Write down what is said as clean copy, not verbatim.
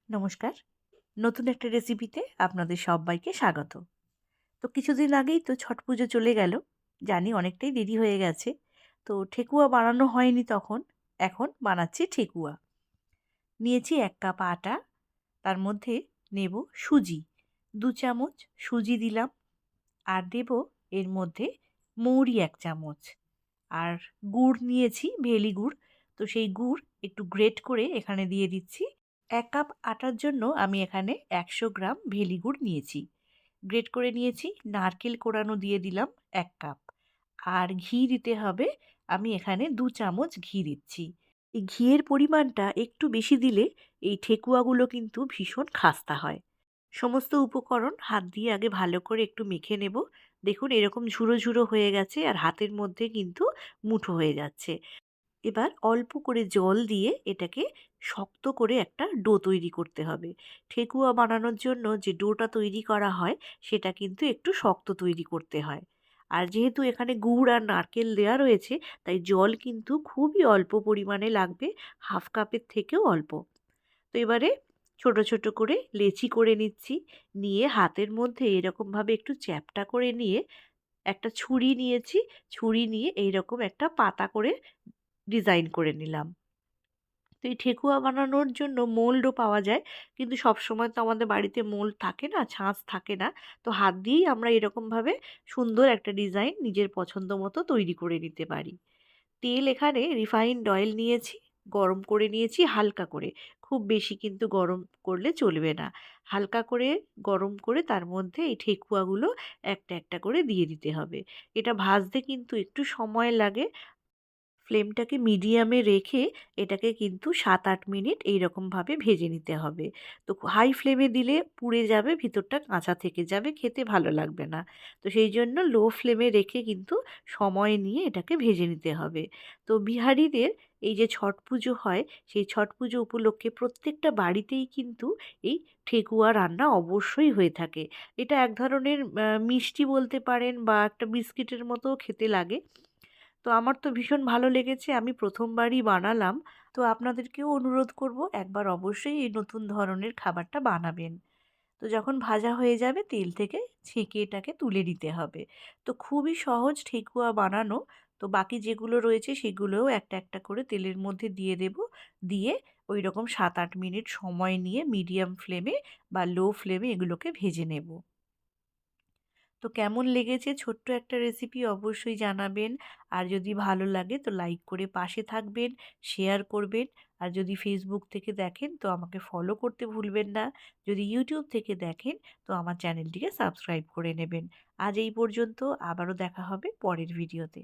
নমস্কার। নতুন একটা রেসিপিতে আপনাদের সব্বাইকে স্বাগত। তো কিছুদিন আগেই তো ছট পুজো চলে গেল। জানি অনেকটাই দেরি হয়ে গেছে। তো ঠেকুয়া বানানো হয়নি তখন। এখন বানাচ্ছি ঠেকুয়া। নিয়েছি ১ কাপ আটা, তার মধ্যে নেব সুজি। ২ চামচ সুজি দিলাম। আর দেব এর মধ্যে মৌরি ১ চামচ। আর গুড় নিয়েছি, ভেলি গুড়। তো সেই গুড় একটু গ্রেট করে এখানে দিয়ে দিচ্ছি। ১ কাপ আটার জন্য আমি এখানে ১০০ গ্রাম ভেলি গুড় নিয়েছি। গ্রেট করে নিয়েছি। নারকেল কোড়ানো দিয়ে দিলাম ১ কাপ। আর ঘি দিতে হবে, আমি এখানে ২ চামচ ঘি দিচ্ছি। এই ঘিয়ের পরিমাণটা একটু বেশি দিলে এই ঠেকুয়াগুলো কিন্তু ভীষণ খাস্তা হয়। সমস্ত উপকরণ হাত দিয়ে আগে ভালো করে একটু মেখে নেব। দেখুন এরকম ঝুরো, ঝুরো হয়ে গেছে আর হাতের মধ্যে কিন্তু মুঠো হয়ে যাচ্ছে। এবার অল্প করে জল দিয়ে এটাকে শক্ত করে একটা ডো তৈরি করতে হবে। ঠেকুয়া বানানোর জন্য যে ডোটা তৈরি করা হয় সেটা কিন্তু একটু শক্ত তৈরি করতে হয়। আর যেহেতু এখানে গুড় আর নারকেল দেওয়া রয়েছে, তাই জল কিন্তু খুবই অল্প পরিমাণে লাগবে, হাফ কাপের থেকেও অল্প। তো এবারে ছোট ছোট করে লেচি করে নিচ্ছি। নিয়ে হাতের মধ্যে এরকমভাবে একটু চ্যাপ্টা করে নিয়ে একটা ছুরি নিয়েছি। ছুরি নিয়ে এইরকম একটা পাতা করে ডিজাইন করে নিলাম। তো এই ঠেকুয়া বানানোর জন্য মোল্ডও পাওয়া যায়, কিন্তু সবসময় তো আমাদের বাড়িতে মোল্ড থাকে না, ছাঁচ থাকে না। তো হাত দিয়েই আমরা এরকমভাবে সুন্দর একটা ডিজাইন নিজের পছন্দ মতো তৈরি করে নিতে পারি। তেল এখানে রিফাইন্ড অয়েল নিয়েছি, গরম করে নিয়েছি হালকা করে। খুব বেশি কিন্তু গরম করলে চলবে না। হালকা করে গরম করে তার মধ্যে এই ঠেকুয়াগুলো একটা একটা করে দিয়ে দিতে হবে। এটা ভাজতে কিন্তু একটু সময় লাগে। ফ্লেমটাকে মিডিয়ামে রেখে এটাকে কিন্তু ৭-৮ মিনিট এইরকমভাবে ভেজে নিতে হবে। তো হাই ফ্লেমে দিলে পুড়ে যাবে, ভিতরটা কাঁচা থেকে যাবে, খেতে ভালো লাগবে না। তো সেই জন্য লো ফ্লেমে রেখে কিন্তু সময় নিয়ে এটাকে ভেজে নিতে হবে। তো বিহারিদের এই যে ছট পুজো হয়, সেই ছট পুজো উপলক্ষে প্রত্যেকটা বাড়িতেই কিন্তু এই ঠেকুয়া রান্না অবশ্যই হয়ে থাকে। এটা এক ধরনের মিষ্টি বলতে পারেন বা একটা বিস্কিটের মতোও খেতে লাগে। তো আমার তো ভীষণ ভালো লেগেছে, আমি প্রথমবারই বানালাম। তো আপনাদেরকেও অনুরোধ করব একবার অবশ্যই এই নতুন ধরনের খাবারটা বানাবেন। তো যখন ভাজা হয়ে যাবে তেল থেকে ছেঁকে এটাকে তুলে নিতে হবে। তো খুবই সহজ ঠেকুয়া বানানো। তো বাকি যেগুলো রয়েছে সেগুলোও একটা একটা করে তেলের মধ্যে দিয়ে দেব। দিয়ে ওই রকম ৭-৮ মিনিট সময় নিয়ে মিডিয়াম ফ্লেমে বা লো ফ্লেমে এগুলোকে ভেজে নেব। তো কেমন লেগেছে ছোট্ট একটা রেসিপি অবশ্যই জানাবেন। আর যদি ভালো লাগে তো লাইক করে পাশে থাকবেন, শেয়ার করবেন। আর যদি ফেসবুক থেকে দেখেন তো আমাকে ফলো করতে ভুলবেন না। যদি ইউটিউব থেকে দেখেন তো আমার চ্যানেলটিকে সাবস্ক্রাইব করে নেবেন। আজ এই পর্যন্ত, আবারও দেখা হবে পরের ভিডিওতে।